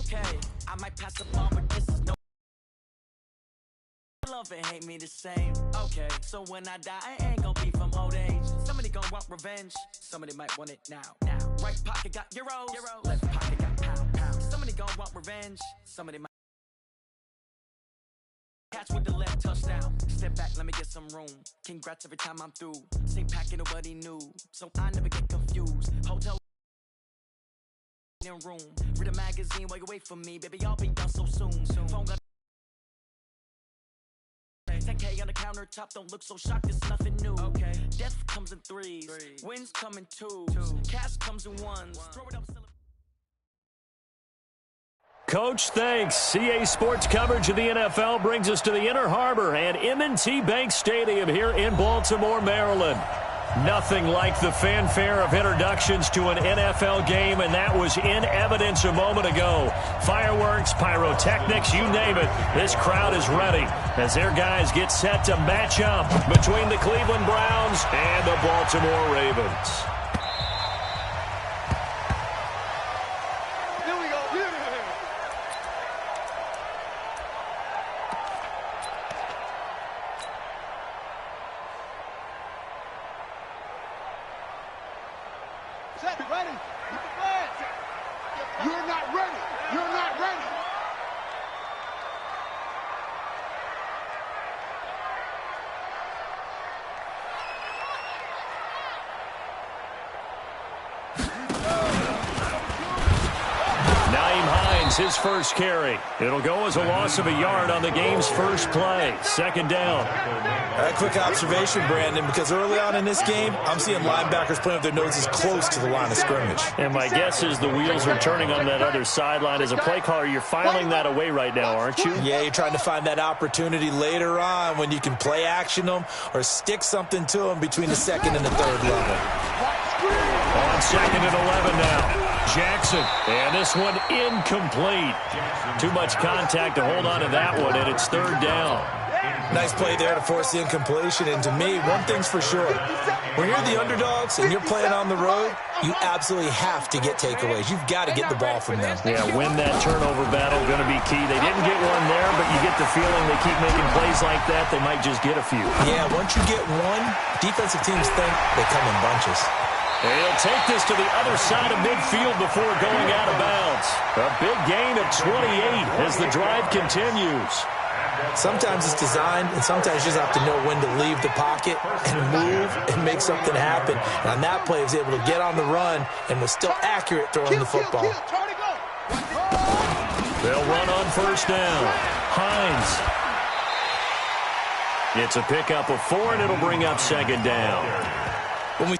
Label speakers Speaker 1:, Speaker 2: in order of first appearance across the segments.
Speaker 1: Okay, I might pass the ball, but this is no. Love and hate me the same. Okay, so when I die, I ain't gonna be from old age. Somebody gonna want revenge. Somebody might want it now. Right pocket got euros. Left pocket got pound. Somebody gonna want revenge. Somebody might catch with the left touchdown. Step back, let me get some room. Congrats every time I'm through. Same packet, nobody knew, so I never get confused. Hotel in room. Read a magazine while you wait for me, baby. I'll be done so soon. Phone got 10K on the countertop, don't look so shocked, it's nothing new. Okay, death comes in threes. Wins come in twos. Cash comes in ones. Throw it up,
Speaker 2: Coach, thanks. CA Sports coverage of the NFL brings us to the Inner Harbor and M&T Bank Stadium here in Baltimore, Maryland. Nothing like the fanfare of introductions to an NFL game, and that was in evidence a moment ago. Fireworks, pyrotechnics, you name it. This crowd is ready as their guys get set to match up between the Cleveland Browns and the Baltimore Ravens. His first carry. It'll go as a loss of a yard on the game's first play. Second down.
Speaker 3: A quick observation, Brandon, because early on in this game, I'm seeing linebackers playing with their noses close to the line of scrimmage.
Speaker 2: And my guess is the wheels are turning on that other sideline. As a play caller, you're filing that away right now, aren't you?
Speaker 3: Yeah, you're trying to find that opportunity later on when you can play action them or stick something to them between the second and the third level.
Speaker 2: On second and 11 now. Jackson, and this one incomplete. Too much contact to hold on to that one, and it's third down.
Speaker 3: Nice play there to force the incompletion, and to me, one thing's for sure. When you're the underdogs and you're playing on the road, you absolutely have to get takeaways. You've got to get the ball from them.
Speaker 2: Yeah, win that turnover battle, going to be key. They didn't get one there, but you get the feeling they keep making plays like that, they might just get a few.
Speaker 3: Yeah, once you get one, defensive teams think they come in bunches.
Speaker 2: He'll take this to the other side of midfield before going out of bounds. A big gain of 28 as the drive continues.
Speaker 3: Sometimes it's designed, and sometimes you just have to know when to leave the pocket and move and make something happen. And on that play, he was able to get on the run and was still accurate throwing the football.
Speaker 2: They'll run on first down. Hines. It's a pickup of 4, and it'll bring up second down.
Speaker 3: When we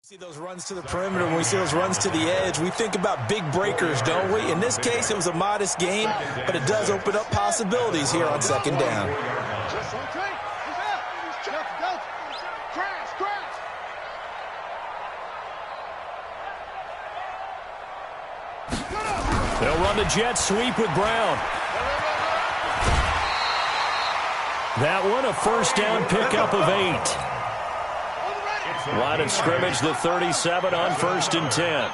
Speaker 3: see those runs to the perimeter, when we see those runs to the edge, we think about big breakers, don't we? In this case, it was a modest gain, but it does open up possibilities here on second down.
Speaker 2: They'll run the jet sweep with Brown. That one a first down pickup of 8. Line of scrimmage, the 37 on 1st and 10.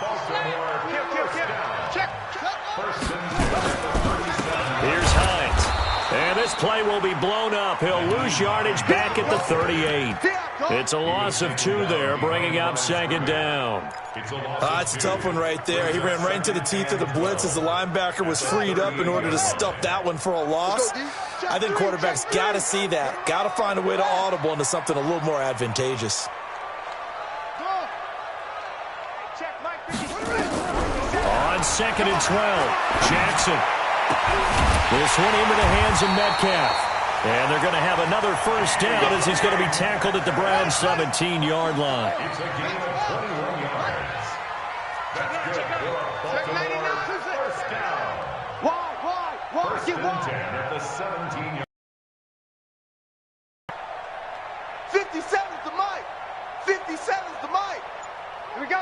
Speaker 2: Here's Hines. And this play will be blown up. He'll lose yardage back at the 38. It's a loss of 2 there, bringing up second down.
Speaker 3: It's a tough one right there. He ran right into the teeth of the blitz as the linebacker was freed up in order to stuff that one for a loss. I think quarterbacks got to see that. Got to find a way to audible into something a little more advantageous.
Speaker 2: On second and 12, Jackson. This one into the hands of Metcalf. And they're going to have another first down as he's going to be tackled at the Browns' 17-yard line.
Speaker 4: That's good. Baltimore, first down. at the 17-yard.
Speaker 5: 57's the mic. 57's the mic. Here we go.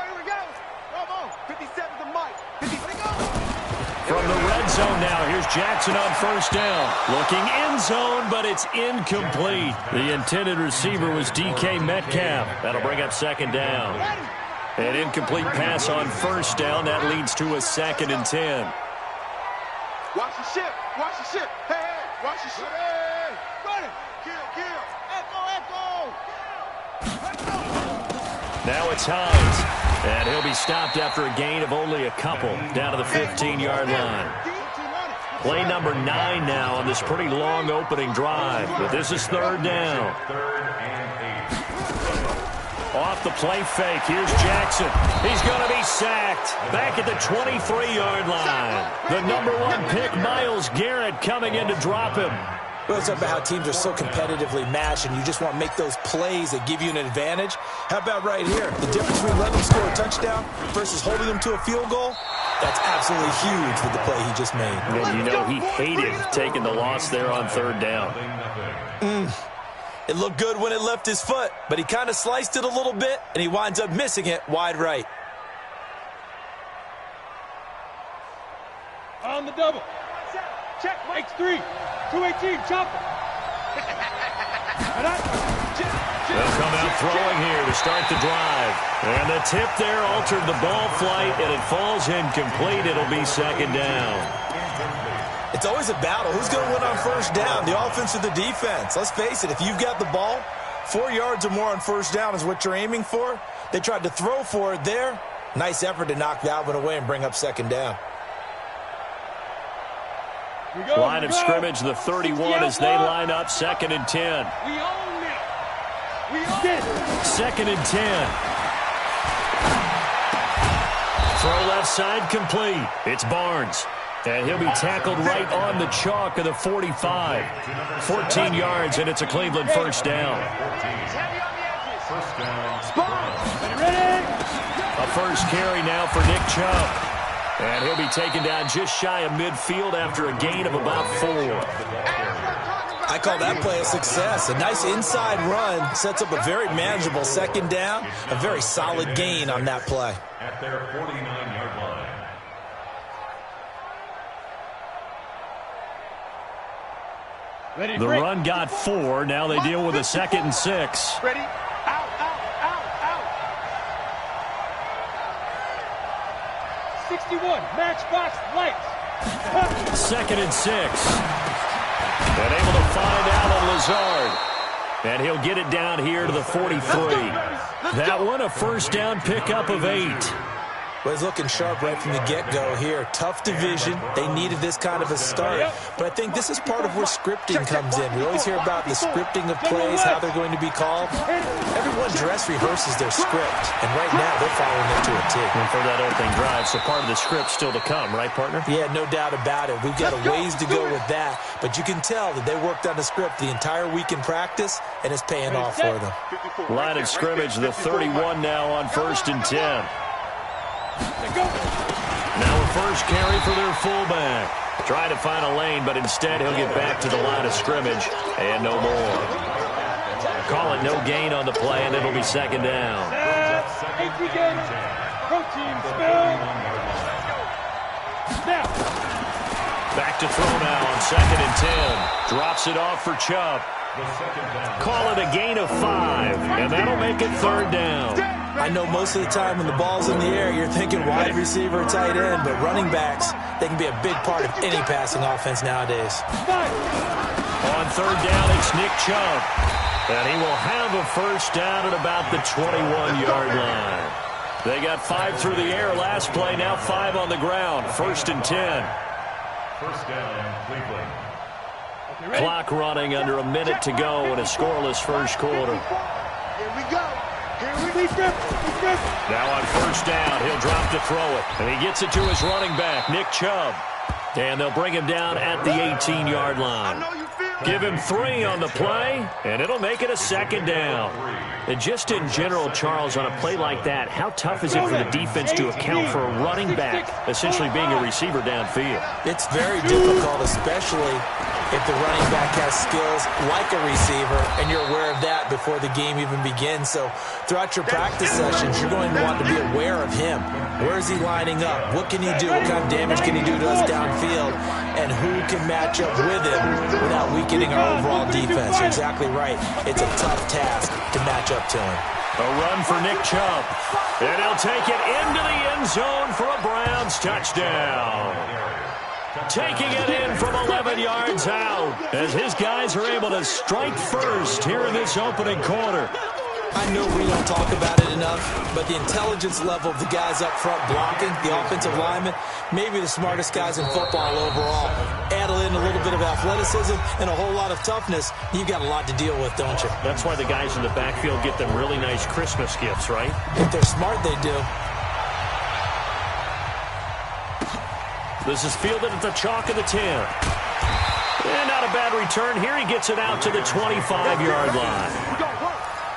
Speaker 5: Come on. 57's the mic. 50, let it go.
Speaker 2: From the red zone now, here's Jackson on first down. Looking end zone, but it's incomplete. The intended receiver was DK Metcalf. That'll bring up second down. An incomplete pass on first down. That leads to a 2nd and 10.
Speaker 5: Watch the ship. Hey, watch the ship. Hey, run it. Kill. Echo.
Speaker 2: Now it's Hines. And he'll be stopped after a gain of only a couple down to the 15-yard line. Play number 9 now on this pretty long opening drive. But this is 3rd down. Off the play fake. Here's Jackson. He's going to be sacked. Back at the 23-yard line. The number 1 pick, Myles Garrett, coming in to drop him.
Speaker 3: Well, it's about how teams are so competitively matched, and you just want to make those plays that give you an advantage. How about right here? The difference between letting them score a touchdown versus holding them to a field goal, that's absolutely huge with the play he just made.
Speaker 2: And you know he hated taking the loss there on 3rd down.
Speaker 3: It looked good when it left his foot, but he kind of sliced it a little bit, and he winds up missing it wide right.
Speaker 6: On the double. Check, Mike's 3. 218, chop it.
Speaker 2: They'll come out throwing here to start the drive. And the tip there altered the ball flight, and it falls incomplete. It'll be 2nd down.
Speaker 3: It's always a battle. Who's going to win on first down, the offense or the defense? Let's face it, if you've got the ball, 4 yards or more on first down is what you're aiming for. They tried to throw for it there. Nice effort to knock that one away and bring up 2nd down.
Speaker 2: Line of scrimmage, the 31 as they line up, 2nd and 10.
Speaker 6: We own it. We own it.
Speaker 2: 2nd and 10. Throw left side complete. It's Barnes. And he'll be tackled right on the chalk of the 45. 14 yards, and it's a Cleveland first down. A first carry now for Nick Chubb. And he'll be taken down just shy of midfield after a gain of about 4.
Speaker 3: I call that play a success. A nice inside run sets up a very manageable 2nd down. A very solid gain on that play.
Speaker 4: At their 49-yard line.
Speaker 2: The run got 4. Now they deal with a 2nd and 6.
Speaker 5: Ready? Out.
Speaker 6: 61, matchbox lights.
Speaker 2: 2nd and 6. And able to find Allen Lazard. And he'll get it down here to the 43. That one a first down pickup of 8.
Speaker 3: Well, he's looking sharp right from the get-go here. Tough division. They needed this kind of a start. But I think this is part of where scripting comes in. We always hear about the scripting of plays, how they're going to be called. Everyone dress rehearses their script, and right now they're following it to a T.
Speaker 2: And for that opening drive, so part of the script still to come, right, partner?
Speaker 3: Yeah, no doubt about it. We've got a ways to go with that. But you can tell that they worked on the script the entire week in practice, and it's paying off for them.
Speaker 2: Line of scrimmage, the 31 now on 1st and 10. Now a first carry for their fullback. Trying to find a lane, but instead he'll get back to the line of scrimmage. And no more. Call it no gain on the play, and it'll be 2nd down.
Speaker 6: Protein spill. Now.
Speaker 2: Back to throw now on 2nd and 10. Drops it off for Chubb. Call it a gain of 5, and that'll make it 3rd down.
Speaker 3: I know most of the time when the ball's in the air, you're thinking wide receiver, tight end, but running backs, they can be a big part of any passing offense nowadays.
Speaker 2: On 3rd down, it's Nick Chubb. And he will have a first down at about the 21-yard line. They got 5 through the air last play, now 5 on the ground. 1st and 10.
Speaker 4: First down, Cleveland.
Speaker 2: Clock running under a minute to go in a scoreless first quarter.
Speaker 5: Here we go.
Speaker 2: Now on 1st down, he'll drop to throw it. And he gets it to his running back, Nick Chubb. And they'll bring him down at the 18-yard line. Give him 3 on the play, and it'll make it a second down. And just in general, Charles, on a play like that, how tough is it for the defense to account for a running back essentially being a receiver downfield?
Speaker 3: It's very difficult, especially if the running back has skills like a receiver, and you're aware of that before the game even begins. So throughout your practice sessions, you're going to want to be aware of him. Where is he lining up? What can he do? What kind of damage can he do to us downfield? And who can match up with him without weakening our overall defense? You're exactly right. It's a tough task to match up to him.
Speaker 2: A run for Nick Chubb. And he'll take it into the end zone for a Browns touchdown. Taking it in from 11 yards out as his guys are able to strike first here in this opening quarter.
Speaker 3: I know we don't talk about it enough, but the intelligence level of the guys up front blocking, the offensive linemen, maybe the smartest guys in football overall. Add in a little bit of athleticism and a whole lot of toughness, you've got a lot to deal with, don't you?
Speaker 2: That's why the guys in the backfield get them really nice Christmas gifts, right?
Speaker 3: If they're smart, they do.
Speaker 2: This is fielded at the chalk of the 10. And not a bad return here. He gets it out to the 25-yard line.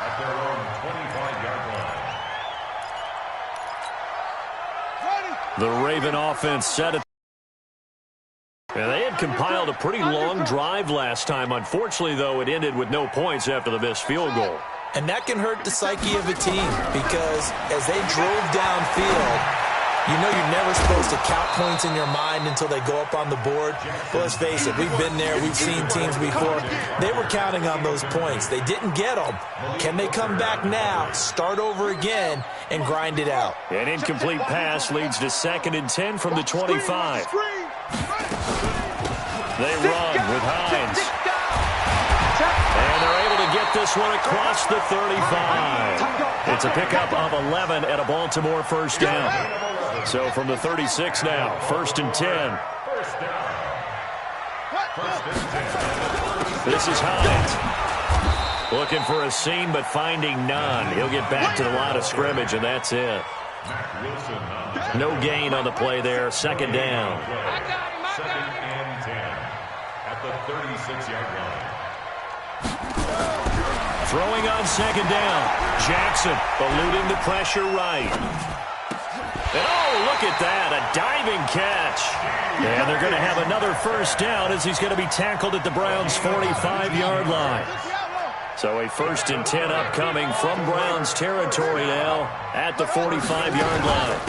Speaker 4: At their own 25-yard line.
Speaker 2: The Raven offense set it. And they had compiled a pretty long drive last time. Unfortunately, though, it ended with no points after the missed field goal.
Speaker 3: And that can hurt the psyche of a team because as they drove downfield, you know you're never supposed to count points in your mind until they go up on the board. But let's face it, we've been there. We've seen teams before. They were counting on those points. They didn't get them. Can they come back now, start over again, and grind it out?
Speaker 2: An incomplete pass leads to 2nd and 10 from the 25. They run with Hines. And they're able to get this one across the 35. It's a pickup of 11 and a Baltimore first down. So from the 36 now, 1st and 10. This is Hines. Looking for a seam, but finding none. He'll get back to the line of scrimmage, and that's it. No gain on the play there. 2nd down.
Speaker 4: 2nd and 10 at the 36-yard line.
Speaker 2: Throwing on 2nd down. Jackson eluding the pressure right. And oh, look at that, a diving catch. And they're going to have another first down as he's going to be tackled at the Browns' 45-yard line. So a 1st and 10 upcoming from Browns territory now at the 45-yard line.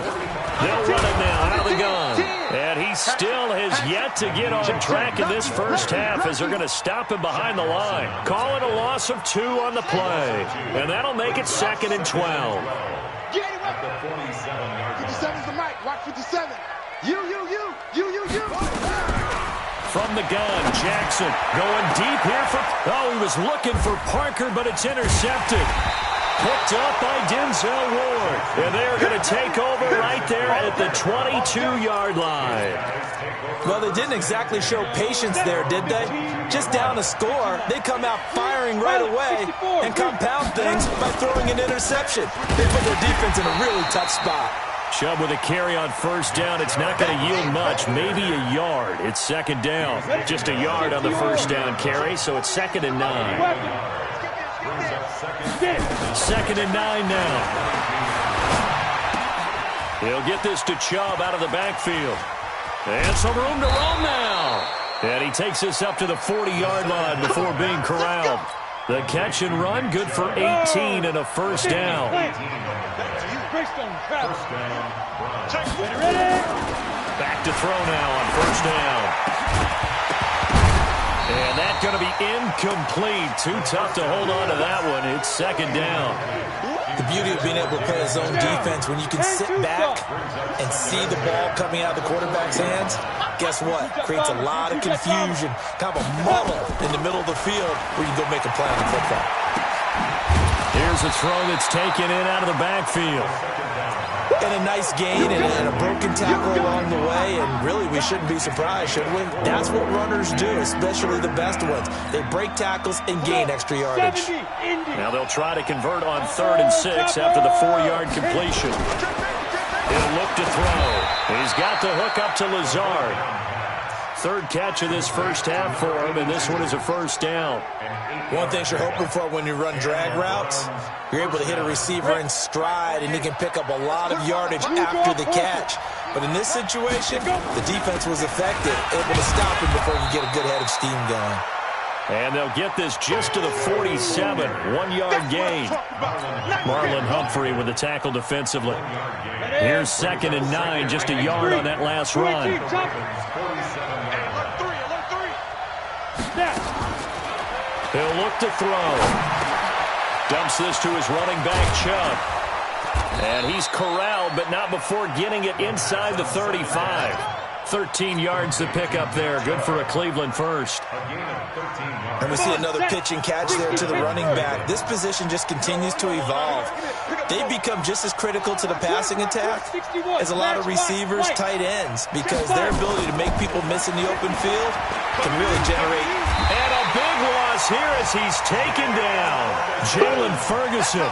Speaker 2: They'll run it now out of the gun. And he still has yet to get on track in this first half as they're going to stop him behind the line. Call it a loss of 2 on the play. And that'll make it 2nd and 12.
Speaker 4: At the 47-yard line.
Speaker 5: 57's the mic. Watch 57. You.
Speaker 2: From the gun, Jackson going deep here for... Oh, he was looking for Parker, but it's intercepted. Picked up by Denzel Ward. And they're going to take over right there at the 22-yard line.
Speaker 3: Well, they didn't exactly show patience there, did they? Just down a score, they come out firing right away and compound things by throwing an interception. They put their defense in a really tough spot.
Speaker 2: Chubb with a carry on first down. It's not going to yield much, maybe a yard. It's 2nd down. Just a yard on the first down carry, so it's 2nd and 9. 2nd and 9 now. He'll get this to Chubb out of the backfield. And some room to roam now. And he takes this up to the 40-yard line before being corralled. The catch and run, good for 18 and a first down. Back to throw now on first down. And that's going to be incomplete. Too tough to hold on to that one. It's 2nd down.
Speaker 3: The beauty of being able to play a zone defense, when you can sit back and see the ball coming out of the quarterback's hands, guess what? Creates a lot of confusion, kind of a muddle in the middle of the field where you can go make a play on the football.
Speaker 2: Here's a throw that's taken in out of the backfield.
Speaker 3: And a nice gain and a broken tackle along the way, and really we shouldn't be surprised, should we? That's what runners do, especially the best ones. They break tackles and gain extra yardage.
Speaker 2: Now they'll try to convert on 3rd and 6 after the 4-yard completion. He'll look to throw. He's got the hook up to Lazard. Third catch of this first half for him, and this one is a first down.
Speaker 3: One thing you're hoping for when you run drag routes, you're able to hit a receiver in stride, and he can pick up a lot of yardage after the catch. But in this situation, the defense was effective, able to stop him before he could get a good head of steam going.
Speaker 2: And they'll get this just to the 47, 1-yard gain. Marlon Humphrey with the tackle defensively. Here's 2nd and 9, just a yard on that last run. He'll look to throw. Dumps this to his running back, Chubb. And he's corralled, but not before getting it inside the 35. 13 yards to pick up there. Good for a Cleveland first.
Speaker 3: And we see another pitch and catch there to the running back. This position just continues to evolve. They've become just as critical to the passing attack as a lot of receivers, tight ends, because their ability to make people miss in the open field can really generate.
Speaker 2: And a big loss here as he's taken down. Jalen Ferguson.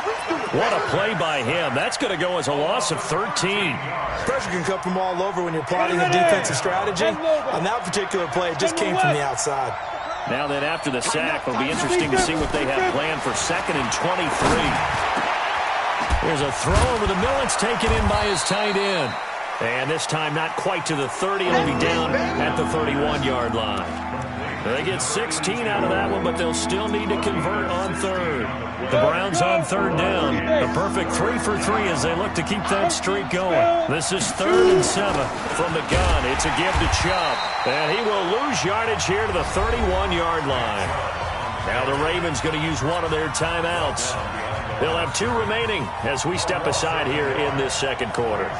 Speaker 2: What a play by him. That's going to go as a loss of 13.
Speaker 3: Pressure can come from all over when you're plotting a defensive strategy. On that particular play, it just came from the outside.
Speaker 2: Now then, after the sack, it'll be interesting to see what they have planned for 2nd and 23. There's a throw over the middle. It's taken in by his tight end. And this time not quite to the 30. It'll be down at the 31-yard line. They get 16 out of that one, but they'll still need to convert on third. The Browns on third down. A perfect 3 for 3 as they look to keep that streak going. This is 3rd and 7 from the gun. It's a give to Chubb. And he will lose yardage here to the 31-yard line. Now the Ravens going to use one of their timeouts. They'll have 2 remaining as we step aside here in this second quarter.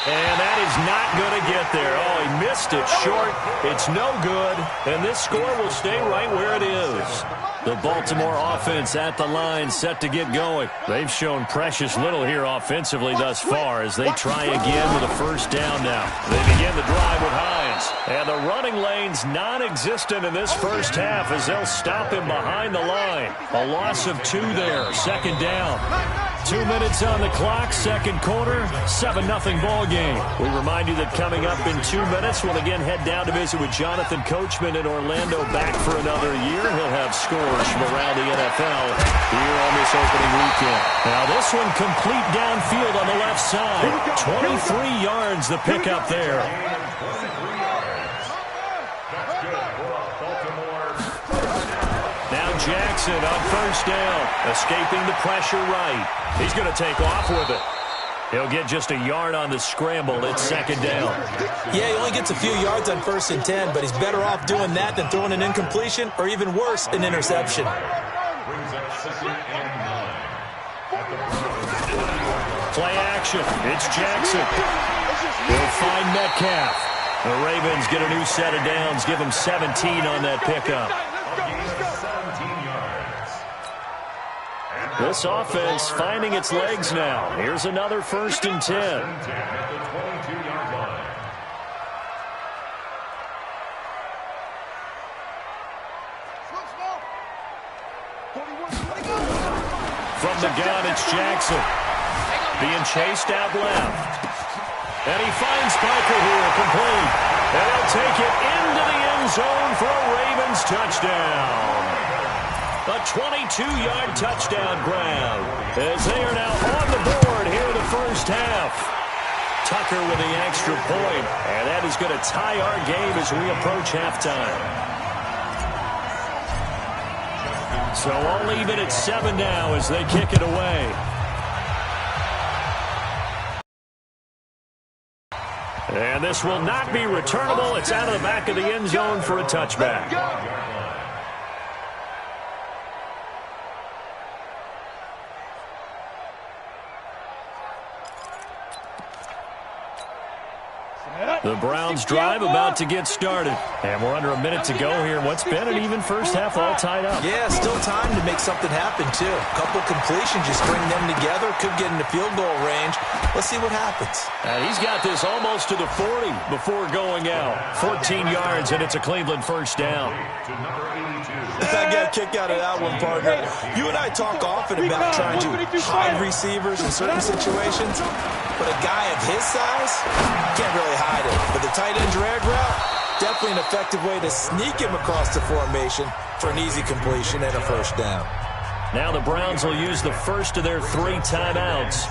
Speaker 2: And that is not going to get there. Oh, he missed it short. It's no good. And this score will stay right where it is. The Baltimore offense at the line set to get going. They've shown precious little here offensively thus far as they try again with a first down now. They begin the drive with Hines. And the running lane's non-existent in this first half as they'll stop him behind the line. A loss of 2 there. 2nd down. 2 minutes on the clock, second quarter, 7-0 ball game. We remind you that coming up in 2 minutes, we'll again head down to visit with Jonathan Coachman in Orlando, back for another year. He'll have scores from around the NFL here on this opening weekend. Now this one complete downfield on the left side. 23 yards the pickup there. Now Jackson on first down, escaping the pressure right. He's going to take off with it. He'll get just a yard on the scramble. It's 2nd down.
Speaker 3: Yeah, he only gets a few yards on 1st and 10, but he's better off doing that than throwing an incompletion or even worse, an interception.
Speaker 2: Play action. It's Jackson. He'll find Metcalf. The Ravens get a new set of downs, give him 17 on that pickup. This offense finding its legs now. Here's another 1st and 10. From the gun, it's Jackson. Being chased out left. And he finds Piker here, complete. And he'll take it into the end zone for a Ravens touchdown. A 22-yard touchdown grab as they are now on the board here in the first half. Tucker with the extra point, and that is going to tie our game as we approach halftime. So all even at 7 now as they kick it away. And this will not be returnable. It's out of the back of the end zone for a touchback. The Browns drive about to get started. And we're under a minute to go here. What's been an even first half, all tied up.
Speaker 3: Yeah, still time to make something happen, too. A couple completions, you string them together, could get into field goal range. Let's see what happens.
Speaker 2: And he's got this almost to the 40 before going out. 14 yards, and it's a Cleveland first down.
Speaker 3: I got a kick out of that one, partner. You and I talk often about trying to hide receivers in certain situations, but a guy of his size can't really hide it. But the tight end drag route, definitely an effective way to sneak him across the formation for an easy completion and a first down.
Speaker 2: Now the Browns will use the first of their 3 timeouts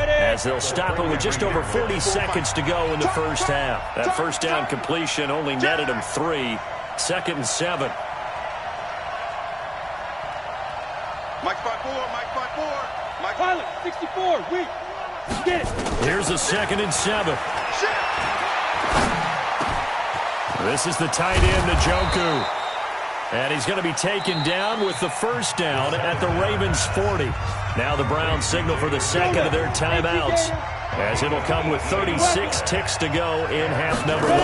Speaker 2: as they'll stop it with just over 40 seconds to go in the first half. That first down completion only netted him 3. 2nd and 7.
Speaker 5: Mike 5-4, Mike 5-4. Mike
Speaker 6: Pilot, 64, weak. Get it.
Speaker 2: Here's a 2nd and 7. This is the tight end, Njoku. And he's going to be taken down with the first down at the Ravens' 40. Now the Browns signal for the second of their timeouts, as it'll come with 36 ticks to go in half number 1.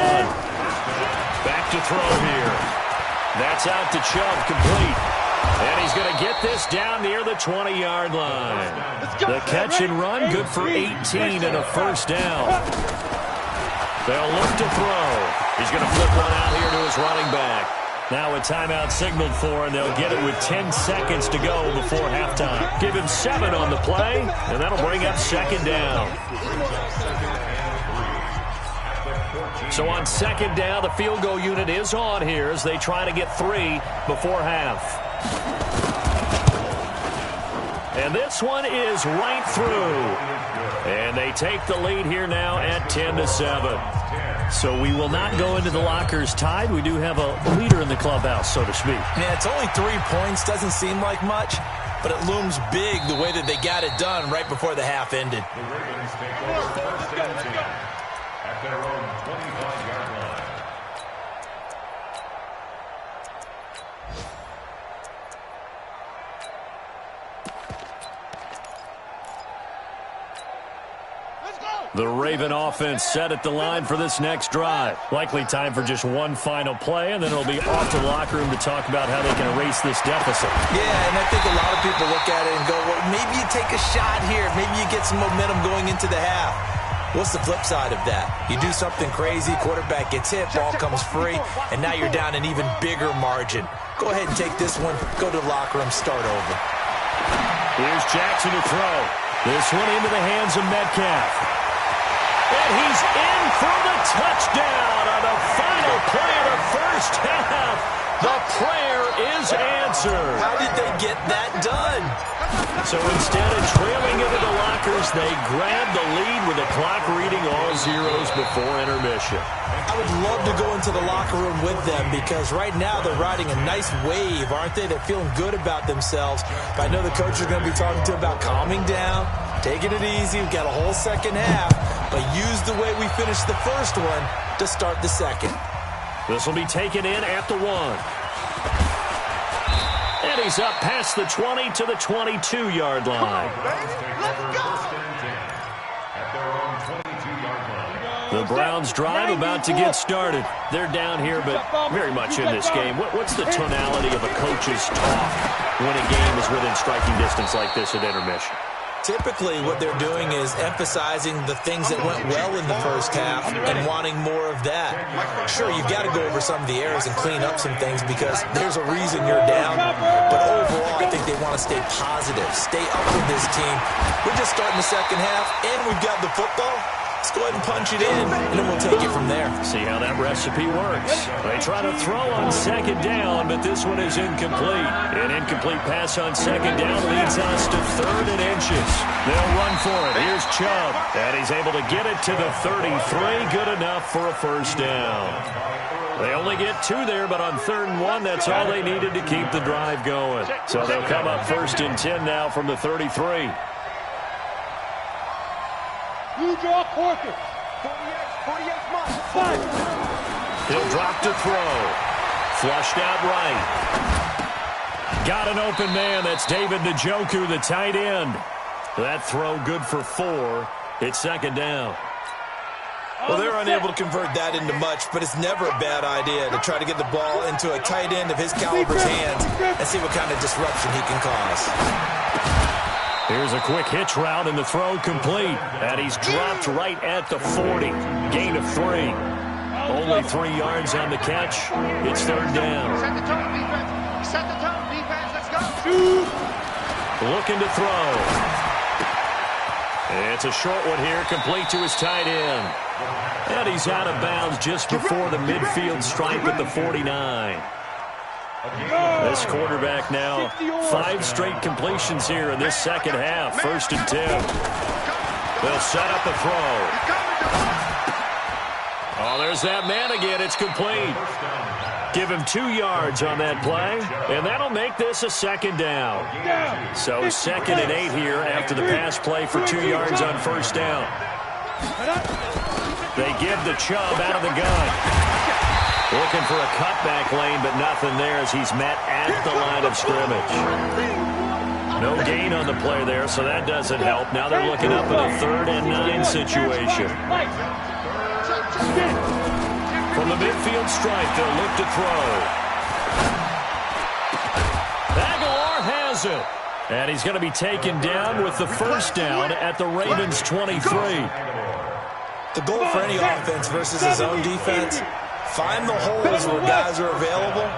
Speaker 2: Back to throw here. That's out to Chubb, complete. And he's going to get this down near the 20-yard line. The catch and run, good for 18 and a first down. They'll look to throw. He's going to flip one out here to his running back. Now a timeout signaled for, and they'll get it with 10 seconds to go before halftime. Give him 7 on the play, and that'll bring up 2nd down. So on 2nd down, the field goal unit is on here as they try to get 3 before half. And this one is right through. And they take the lead here now at 10-7. So we will not go into the lockers tied. We do have a leader in the clubhouse, so to speak.
Speaker 3: Yeah, it's only 3 points. Doesn't seem like much, but it looms big the way that they got it done right before the half ended.
Speaker 4: The Ravens take over 1st and 10 at their own 25-yard line.
Speaker 2: The Raven offense set at the line for this next drive. Likely time for just one final play, and then it'll be off to the locker room to talk about how they can erase this deficit.
Speaker 3: Yeah, and I think a lot of people look at it and go, well, maybe you take a shot here. Maybe you get some momentum going into the half. What's the flip side of that? You do something crazy, quarterback gets hit, ball comes free, and now you're down an even bigger margin. Go ahead and take this one, go to the locker room, start over.
Speaker 2: Here's Jackson to throw. This one into the hands of Metcalf. And he's in for the touchdown on the final play of the first half. The prayer is answered.
Speaker 3: How did they get that done?
Speaker 2: So instead of trailing into the lockers, they grab the lead with the clock reading all zeros before intermission.
Speaker 3: I would love to go into the locker room with them because right now they're riding a nice wave, aren't they? They're feeling good about themselves. But I know the coach is going to be talking to them about calming down, taking it easy. We've got a whole second half, but use the way we finished the first one to start the second.
Speaker 2: This will be taken in at the 1. And he's up past the 20 to the 22-yard line. The Browns drive about to get started. They're down here, but very much in this game. What's the tonality of a coach's talk when a game is within striking distance like this at intermission?
Speaker 3: Typically, what they're doing is emphasizing the things that went well in the first half and wanting more of that. Sure, you've got to go over some of the errors and clean up some things because there's a reason you're down. But overall, I think they want to stay positive, stay up with this team. We're just starting the second half, and we've got the football. Let's go ahead and punch it in, and then we'll take it from there.
Speaker 2: See how that recipe works. They try to throw on 2nd down, but this one is incomplete. An incomplete pass on 2nd down leads us to 3rd and inches. They'll run for it. Here's Chubb, and he's able to get it to the 33. Good enough for a first down. They only get 2 there, but on 3rd and 1, that's all they needed to keep the drive going. So they'll come up 1st and 10 now from the 33.
Speaker 6: You draw Corker.
Speaker 5: 48 months.
Speaker 6: 5.
Speaker 2: He'll drop to throw. Flushed out right. Got an open man. That's David Njoku, the tight end. That throw good for 4. It's 2nd down.
Speaker 3: Well, they're unable to convert that into much, but it's never a bad idea to try to get the ball into a tight end of his caliber's hands and see what kind of disruption he can cause.
Speaker 2: Here's a quick hitch route, and the throw complete. And he's dropped right at the 40. Gain of 3. Only 3 yards on the catch. It's third down.
Speaker 5: Set the tone, defense. Set the tone, defense. Let's go.
Speaker 2: Looking to throw. It's a short one here, complete to his tight end. And he's out of bounds just before the midfield stripe at the 49. This quarterback now 5 straight completions here in this second half. First and 10. They'll set up a throw. Oh, there's that man again. It's complete. Give him 2 yards on that play, and that'll make this a second down. So second and 8 here after the pass play for 2 yards on first down. They give the Chubb out of the gun. Looking for a cutback lane, but nothing there as he's met at the line of scrimmage. No gain on the play there, so that doesn't help. Now they're looking up in a 3rd and 9 situation. From the midfield stripe, they'll look to throw. Aguilar has it. And he's going to be taken down with the first down at the Ravens' 23.
Speaker 3: The goal for any offense versus his own defense, find the holes where guys are available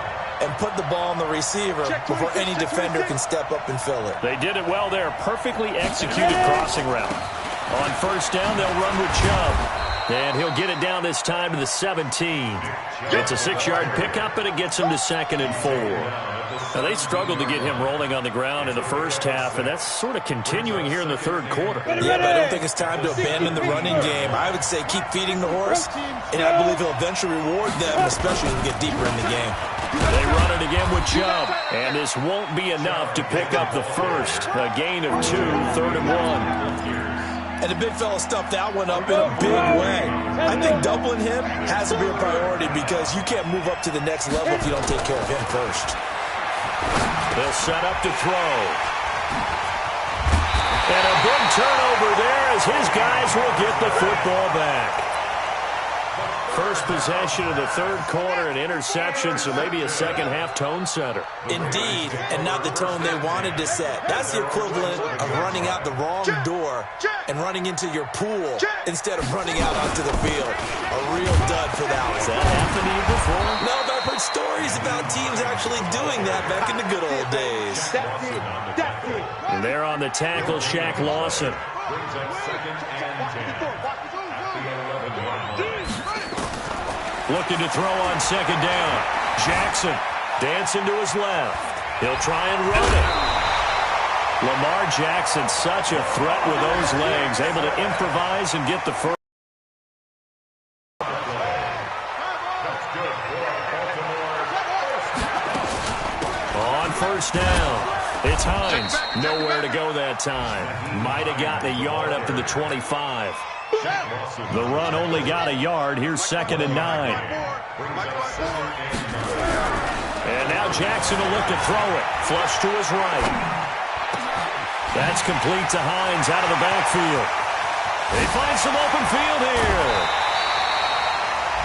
Speaker 3: and put the ball on the receiver before any defender can step up and fill it.
Speaker 2: They did it well there. Perfectly executed crossing route. On first down, they'll run with Chubb. And he'll get it down this time to the 17. It's a 6-yard pickup, and it gets him to 2nd and 4. Now, they struggled to get him rolling on the ground in the first half, and that's sort of continuing here in the third quarter.
Speaker 3: Yeah, but I don't think it's time to abandon the running game. I would say keep feeding the horse, and I believe he'll eventually reward them, especially as we get deeper in the game.
Speaker 2: They run it again with Chubb, and this won't be enough to pick up the first. A gain of 2, 3rd and 1.
Speaker 3: And the big fella stuffed that one up in a big way. I think doubling him has to be a priority because you can't move up to the next level if you don't take care of him first.
Speaker 2: They'll set up to throw. And a big turnover there as his guys will get the football back. First possession of the third quarter, an interception, so maybe a second-half tone setter.
Speaker 3: Indeed, and not the tone they wanted to set. That's the equivalent of running out the wrong door and running into your pool instead of running out onto the field. A real dud for that one.
Speaker 2: Has that happened to you before?
Speaker 3: No, but I've heard stories about teams actually doing that back in the good old days.
Speaker 2: And there on the tackle, Shaq Lawson.
Speaker 4: Brings up 2nd and 10. At the 11-yard line.
Speaker 2: Looking to throw on second down. Jackson dancing to his left. He'll try and run it. Lamar Jackson, such a threat with those legs, able to improvise and get the first. On first down, it's Hines. Nowhere to go that time. Might have gotten a yard up to the 25. The run only got a yard. Here's 2nd and 9. And now Jackson will look to throw it. Flush to his right. That's complete to Hines out of the backfield. They find some open field here.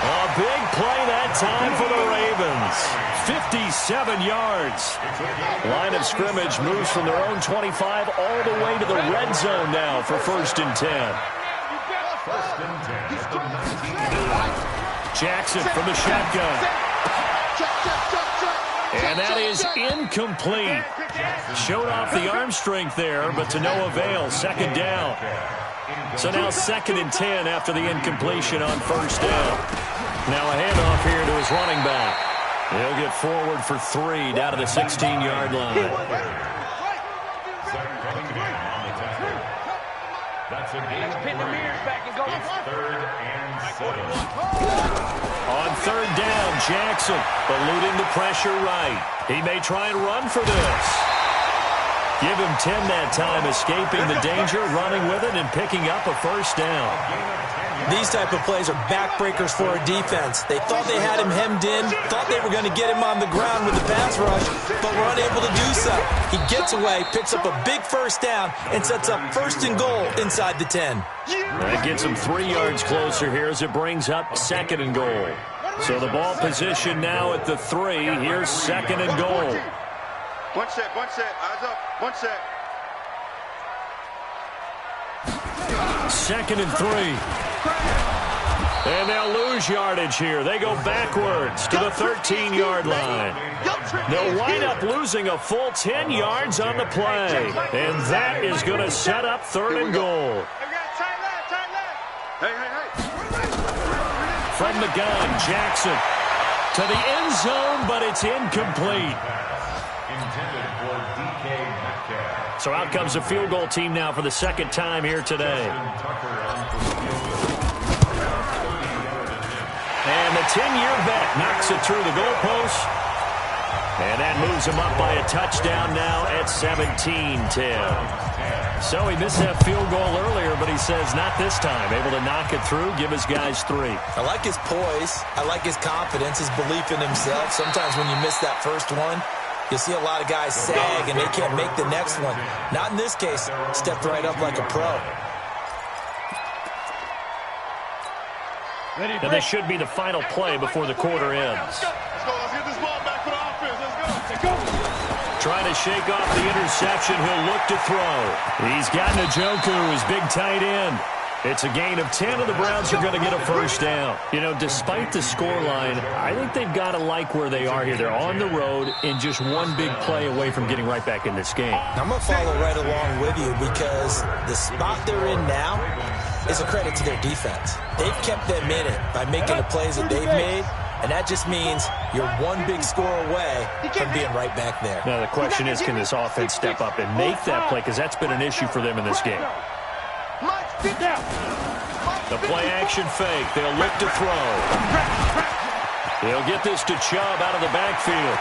Speaker 2: A big play that time for the Ravens. 57 yards. Line of scrimmage moves from their own 25 all the way to the red zone now for 1st and 10.
Speaker 4: First and 10 at the 19.
Speaker 2: Jackson from the shotgun. And that is incomplete. Showed off the arm strength there, but to no avail. 2nd down. So now 2nd and 10 after the incompletion on first down. Now a handoff here to his running back. He'll get forward for 3 down to the 16-yard line.
Speaker 4: That's a game for 3rd and 7.
Speaker 2: On 3rd down, Jackson eluding the pressure right. He may try and run for this. Give him 10 that time, escaping the danger, running with it, and picking up a first down.
Speaker 3: These type of plays are backbreakers for a defense. They thought they had him hemmed in, thought they were going to get him on the ground with the pass rush, but were unable to do so. He gets away, picks up a big first down, and sets up 1st and goal inside the 10.
Speaker 2: That gets him 3 yards closer here as it brings up 2nd and goal. So the ball position now at the 3. Here's 2nd and goal.
Speaker 5: One set, eyes up, one set.
Speaker 2: 2nd and 3. And they'll lose yardage here. They go backwards to the 13-yard line. They'll wind up losing a full 10 yards on the play. And that is going to set up 3rd and goal.
Speaker 5: Hey.
Speaker 2: From the gun, Jackson to the end zone, but it's incomplete.
Speaker 4: Intended for DK Metcalf.
Speaker 2: So out comes the field goal team now for the 2nd time here today. And the 10-year vet knocks it through the goalpost. And that moves him up by a touchdown now at 17-10. So he missed that field goal earlier, but he says not this time. Able to knock it through, give his guys 3.
Speaker 3: I like his poise. I like his confidence, his belief in himself. Sometimes when you miss that first one, you'll see a lot of guys sag and they can't make the next one. Not in this case. Stepped right up like a pro.
Speaker 2: And this should be the final play before the quarter ends.
Speaker 5: Let's get this ball back for the offense. Let's go.
Speaker 2: Trying to shake off the interception. He'll look to throw. He's got Njoku, his big tight end. It's a gain of 10, and the Browns are going to get a first down. You know, despite the scoreline, I think they've got to like where they are here. They're on the road and just one big play away from getting right back in this game.
Speaker 3: I'm going to follow right along with you because the spot they're in now is a credit to their defense. They've kept them in it by making the plays that they've made, and that just means you're one big score away from being right back there.
Speaker 2: Now, the question is, can this offense step up and make that play? Because that's been an issue for them in this game. The play-action fake. They'll look to throw. They'll get this to Chubb out of the backfield.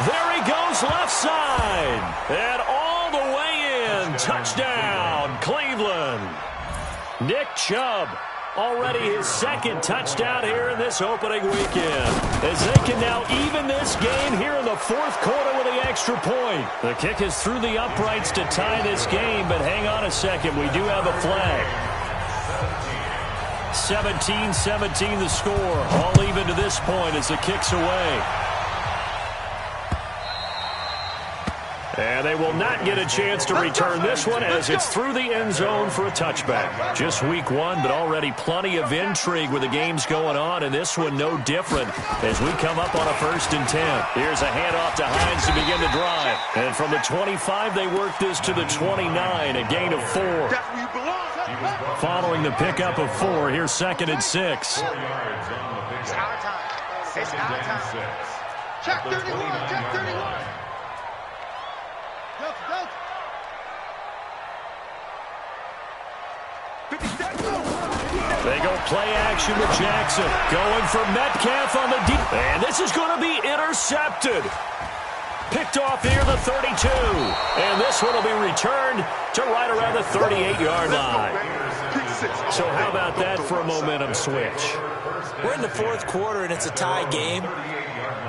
Speaker 2: There he goes, left side. And all the way in. Touchdown, Cleveland. Nick Chubb. Already his 2nd touchdown here in this opening weekend. As they can now even this game here in the 4th quarter with the extra point. The kick is through the uprights to tie this game, but hang on a second. We do have a flag. 17-17 the score. All even to this point as the kick's away. And they will not get a chance to return this one as it's through the end zone for a touchback. Just week 1, but already plenty of intrigue with the games going on, and this one no different as we come up on a 1st and 10. Here's a handoff to Hines to begin the drive. And from the 25, they work this to the 29, a gain of 4. Following the pickup of 4, here's 2nd and 6.
Speaker 4: 4 yards on the pickup.
Speaker 5: It's our time. It's our time. Check 31. Check 31.
Speaker 2: They go play action with Jackson. Going for Metcalf on the deep. And this is going to be intercepted. Picked off near the 32. And this one will be returned to right around the 38-yard line. So how about that for a momentum switch?
Speaker 3: We're in the 4th quarter, and it's a tie game.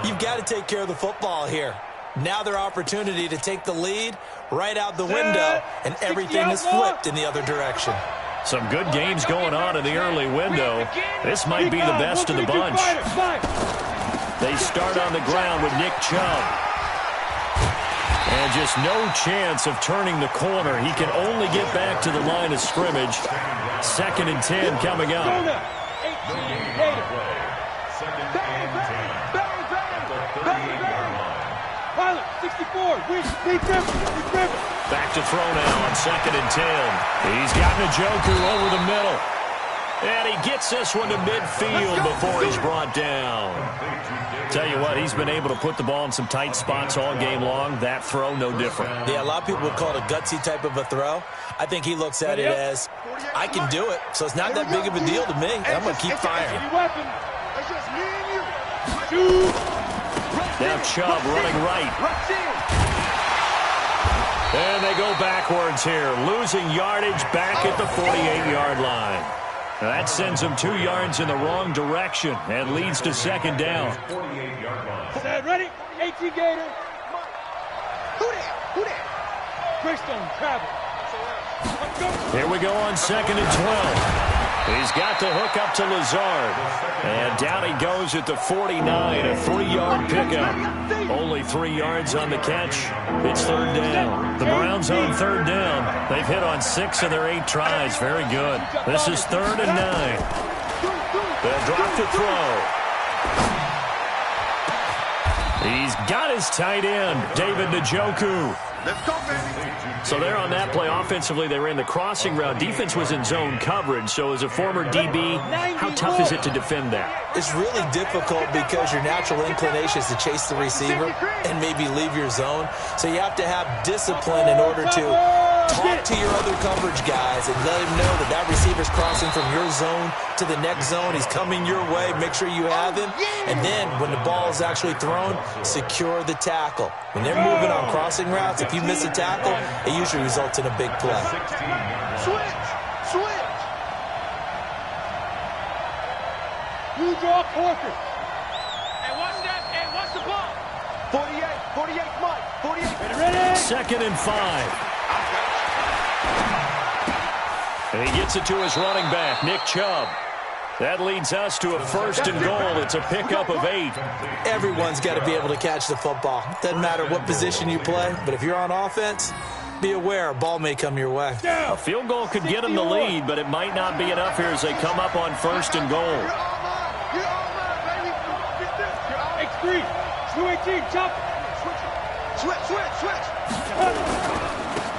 Speaker 3: You've got to take care of the football here. Now their opportunity to take the lead right out the window, and everything is flipped in the other direction.
Speaker 2: Some good games going on in the early window. This might be the best of the bunch. They start on the ground with Nick Chubb. And just no chance of turning the corner. He can only get back to the line of scrimmage. 2nd and 10 coming up.
Speaker 6: 64.
Speaker 2: Back to throw now on 2nd and 10. He's got Njoku over the middle. And he gets this one to midfield before he's brought down. Tell you what, he's been able to put the ball in some tight spots all game long. That throw, no different.
Speaker 3: Yeah, a lot of people would call it a gutsy type of a throw. I think he looks at it as, I can do it, so it's not that big of a deal to me. I'm going to keep firing.
Speaker 5: It's just me and you.
Speaker 2: Now Chubb running right. And they go backwards here, losing yardage back at the 48-yard line. That sends them 2 yards in the wrong direction and leads to second down.
Speaker 4: 48-yard line.
Speaker 6: Set, ready? 18 Gator.
Speaker 5: Who that? Who that?
Speaker 6: Greystone, travel. Let's go.
Speaker 2: Here we go on 2nd and 12. He's got the hook up to Lazard. And down he goes at the 49, a 3-yard pickup. Only 3 yards on the catch. It's third down. The Browns on third down. They've hit on 6 of their 8 tries. Very good. This is 3rd and 9. They'll drop to throw. He's got his tight end, David Njoku.
Speaker 5: Let's go, baby.
Speaker 2: So there on that play, offensively, they ran the crossing route. Defense was in zone coverage. So as a former DB, how tough is it to defend that?
Speaker 3: It's really difficult because your natural inclination is to chase the receiver and maybe leave your zone. So you have to have discipline in order to talk to your other coverage guys and let him know that that receiver's crossing from your zone to the next zone. He's coming your way. Make sure you have him. And then when the ball is actually thrown, secure the tackle. When they're moving on crossing routes, if you miss a tackle, it usually results in a big play.
Speaker 5: Switch.
Speaker 6: You draw Corker.
Speaker 5: Hey, watch that. Hey, watch the ball. 48, Mike. 48.
Speaker 6: Ready?
Speaker 2: 2nd and 5. And he gets it to his running back, Nick Chubb. That leads us to a 1st and goal. It's a pickup of 8.
Speaker 3: Everyone's got to be able to catch the football. Doesn't matter what position you play, but if you're on offense, be aware a ball may come your way.
Speaker 2: A field goal could get him the lead, but it might not be enough here as they come up on 1st and goal.
Speaker 5: You're all mine, baby. Get this. You're all
Speaker 6: X3, 218, chop.
Speaker 5: Switch.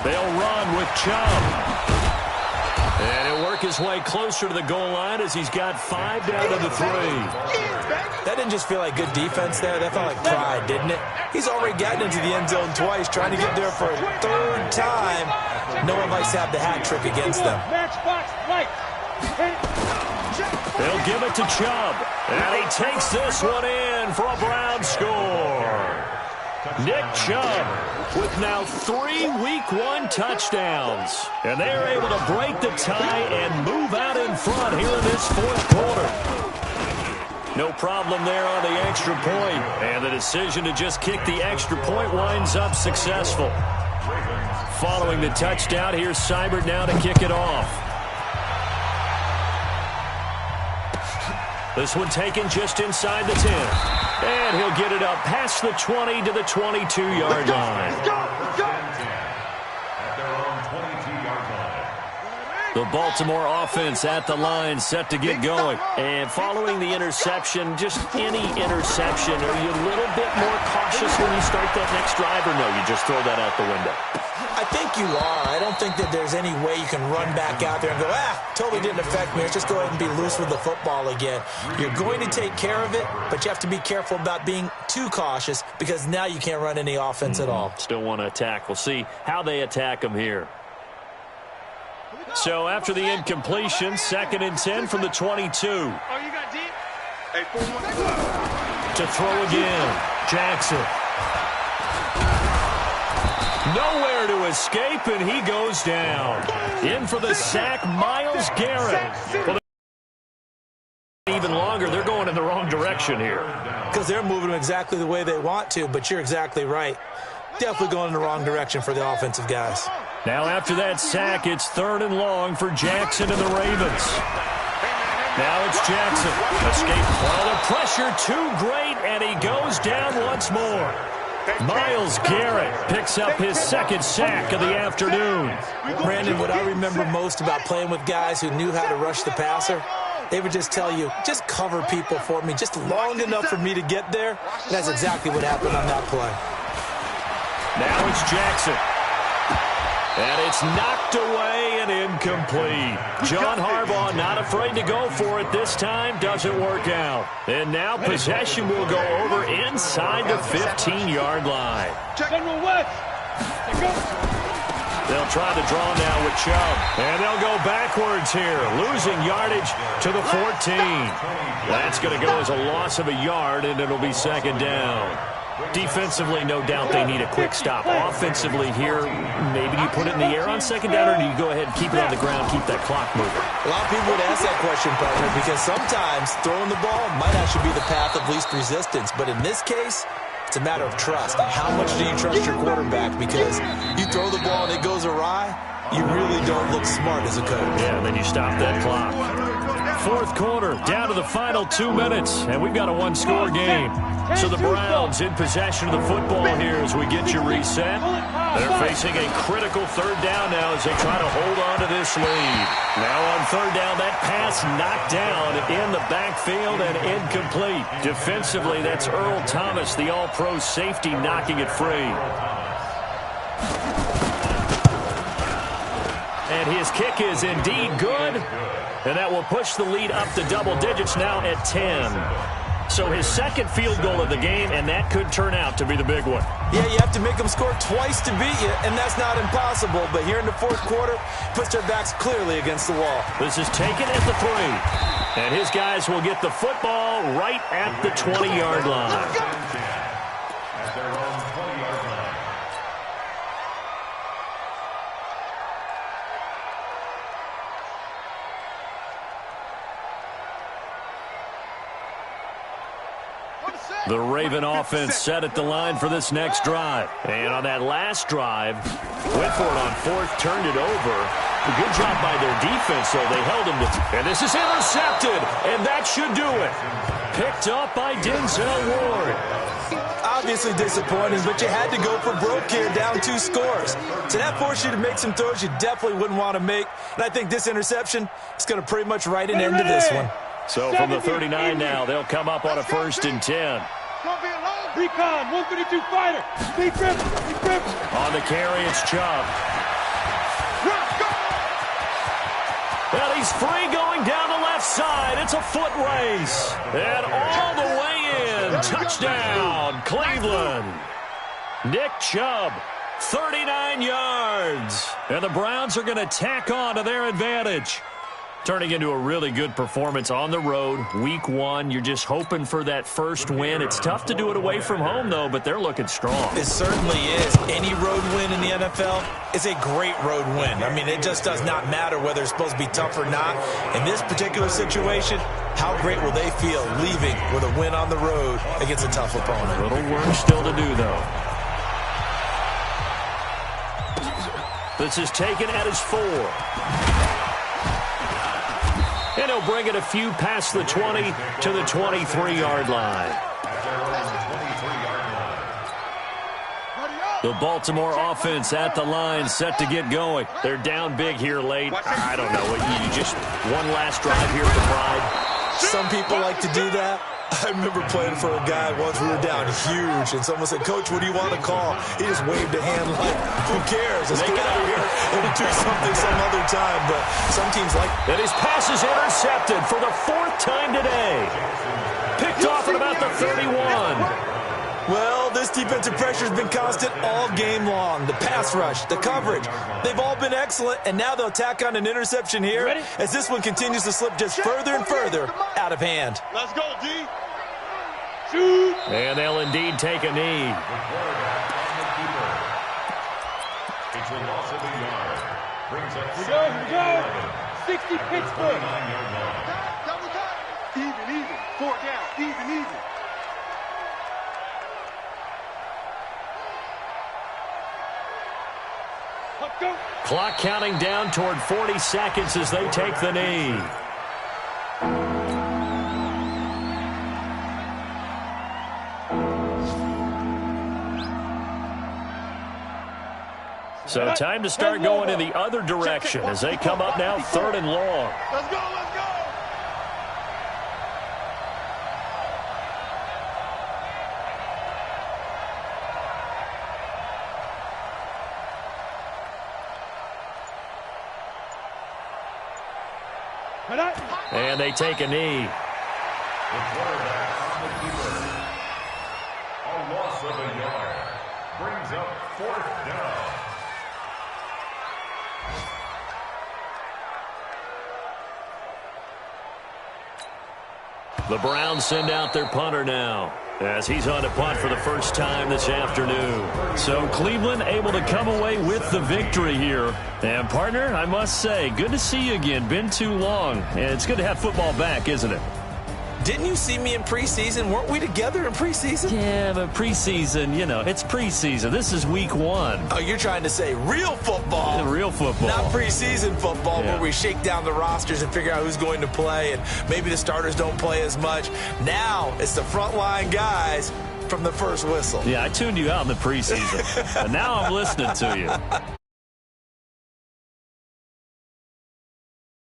Speaker 2: They'll run with Chubb. And he'll work his way closer to the goal line as he's got 5 down to the 3.
Speaker 3: That didn't just feel like good defense there. That felt like pride, didn't it? He's already gotten into the end zone twice, trying to get there for a 3rd time. No one likes to have the hat trick against them.
Speaker 6: Matchbox, right.
Speaker 2: They'll give it to Chubb. And he takes this one in for a Brown score. Nick Chubb with now 3 Week 1 touchdowns. And they're able to break the tie and move out in front here in this 4th quarter. No problem there on the extra point. And the decision to just kick the extra point winds up successful. Following the touchdown, here's Seibert now to kick it off. This one taken just inside the 10. And he'll get it up past the 20 to the 22-yard line.
Speaker 5: Let's go.
Speaker 4: At their own 22-yard line.
Speaker 2: The Baltimore offense at the line, set to get going. And following the interception, just any interception, are you a little bit more cautious when you start that next drive, or no, you just throw that out the window?
Speaker 3: I think you are. I don't think that there's any way you can run back out there and go, totally didn't affect me. Let's just go ahead and be loose with the football again. You're going to take care of it, but you have to be careful about being too cautious because now you can't run any offense at all.
Speaker 2: Still want to attack. We'll see how they attack them here. So after the incompletion, 2nd and 10 from the 22.
Speaker 5: Oh, you got deep? Hey, 4-1.
Speaker 2: To throw again, Jackson. Nowhere to escape, and he goes down. In for the sack, Myles Garrett. Well, even longer, they're going in the wrong direction here.
Speaker 3: Because they're moving them exactly the way they want to, but you're exactly right. Definitely going in the wrong direction for the offensive guys.
Speaker 2: Now after that sack, it's 3rd and long for Jackson and the Ravens. Now it's Jackson. Escape. Well, the pressure too great, and he goes down once more. Myles Garrett picks up his 2nd sack of the afternoon.
Speaker 3: Brandon, what I remember most about playing with guys who knew how to rush the passer, they would just tell you, just cover people for me, just long enough for me to get there. And that's exactly what happened on that play.
Speaker 2: Now it's Jackson. And it's knocked away and incomplete. John Harbaugh not afraid to go for it this time. Doesn't work out. And now possession will go over inside the 15-yard line.
Speaker 6: General West.
Speaker 2: They'll try to draw now with Chubb. And they'll go backwards here, losing yardage to the 14. That's going to go as a loss of a yard, and it'll be 2nd down. Defensively, no doubt they need a quick stop. Offensively here, maybe you put it in the air on second down, or do you go ahead and keep it on the ground, keep that clock moving?
Speaker 3: A lot of people would ask that question, partner, because sometimes throwing the ball might actually be the path of least resistance. But in this case, it's a matter of trust. How much do you trust your quarterback? Because you throw the ball and it goes awry, you really don't look smart as a coach.
Speaker 2: Yeah, and then you stop that clock. Fourth quarter, down to the final 2 minutes, and we've got a one-score game. So the Browns in possession of the football here as we get you reset. They're facing a critical third down now as they try to hold on to this lead. Now on third down, that pass knocked down in the backfield and incomplete. Defensively, that's Earl Thomas, the all-pro safety, knocking it free. And his kick is indeed good. And that will push the lead up to double digits now at 10. So his second field goal of the game, and that could turn out to be the big one.
Speaker 3: Yeah, you have to make them score twice to beat you, and that's not impossible. But here in the fourth quarter, puts their backs clearly against the wall.
Speaker 2: This is taken at the 3. And his guys will get the football right at the 20-yard line.
Speaker 4: At their own 20-yard line.
Speaker 2: The Raven offense set at the line for this next drive. And on that last drive, went for it on fourth, turned it over. A good job by their defense, though. They held him to... And this is intercepted, and that should do it. Picked up by Denzel Ward.
Speaker 3: Obviously disappointing, but you had to go for broke here, down 2 scores. So that forced you to make some throws you definitely wouldn't want to make. And I think this interception is going to pretty much write an end to this one.
Speaker 2: So from the 39 now, they'll come up on a 1st and 10.
Speaker 6: Recon, 132 fighter. Speed grip.
Speaker 2: On the carry, it's Chubb. Well, he's free going down the left side. It's a foot race. And all the way in. Touchdown, Cleveland. Nick Chubb, 39 yards. And the Browns are going to tack on to their advantage. Turning into a really good performance on the road. Week 1, you're just hoping for that first win. It's tough to do it away from home, though, but they're looking strong.
Speaker 3: It certainly is. Any road win in the NFL is a great road win. I mean, it just does not matter whether it's supposed to be tough or not. In this particular situation, how great will they feel leaving with a win on the road against a tough opponent?
Speaker 2: A little work still to do, though. This is taken at his 4. And he'll bring it a few past the 20 to the 23-yard line. The Baltimore offense at the line, set to get going. They're down big here late. I don't know. You just one last drive here for pride.
Speaker 3: Some people like to do that. I remember playing for a guy once. We were down huge, and someone said, "Coach, what do you want to call?" He just waved a hand like, "Who cares? Let's get out of here and do something some other time." But some teams like
Speaker 2: that. His pass is intercepted for the 4th time today. Picked off at about the 31.
Speaker 3: Well, this defensive pressure has been constant all game long. The pass rush, the coverage, they've all been excellent, and now they'll tack on an interception here as this one continues to slip just further and further out of hand.
Speaker 5: Let's go, D.
Speaker 6: Shoot.
Speaker 2: And they'll indeed take a knee.
Speaker 4: It's a loss of a yard. Brings up
Speaker 6: Here we go. 60 Pittsburgh.
Speaker 5: Double time. Even. 4 down. Even.
Speaker 2: Clock counting down toward 40 seconds as they take the knee. So time to start going in the other direction as they come up now 3rd and long.
Speaker 5: Let's go.
Speaker 2: And they take a knee.
Speaker 4: The quarterback on the keeper. A loss of a yard. Brings up 4th down.
Speaker 2: The Browns send out their punter now. as he's on to punt for the first time this afternoon. So Cleveland able to come away with the victory here. And, partner, I must say, good to see you again. Been too long. And it's good to have football back, isn't it?
Speaker 3: Didn't you see me in preseason? Weren't we together in preseason?
Speaker 2: Yeah, but preseason, it's preseason. This is week 1.
Speaker 3: Oh, you're trying to say real football.
Speaker 2: Real football.
Speaker 3: Not preseason football
Speaker 2: Yeah.
Speaker 3: where we shake down the rosters and figure out who's going to play, and maybe the starters don't play as much. Now it's the frontline guys from the first whistle.
Speaker 2: Yeah, I tuned you out in the preseason. And now I'm listening to you.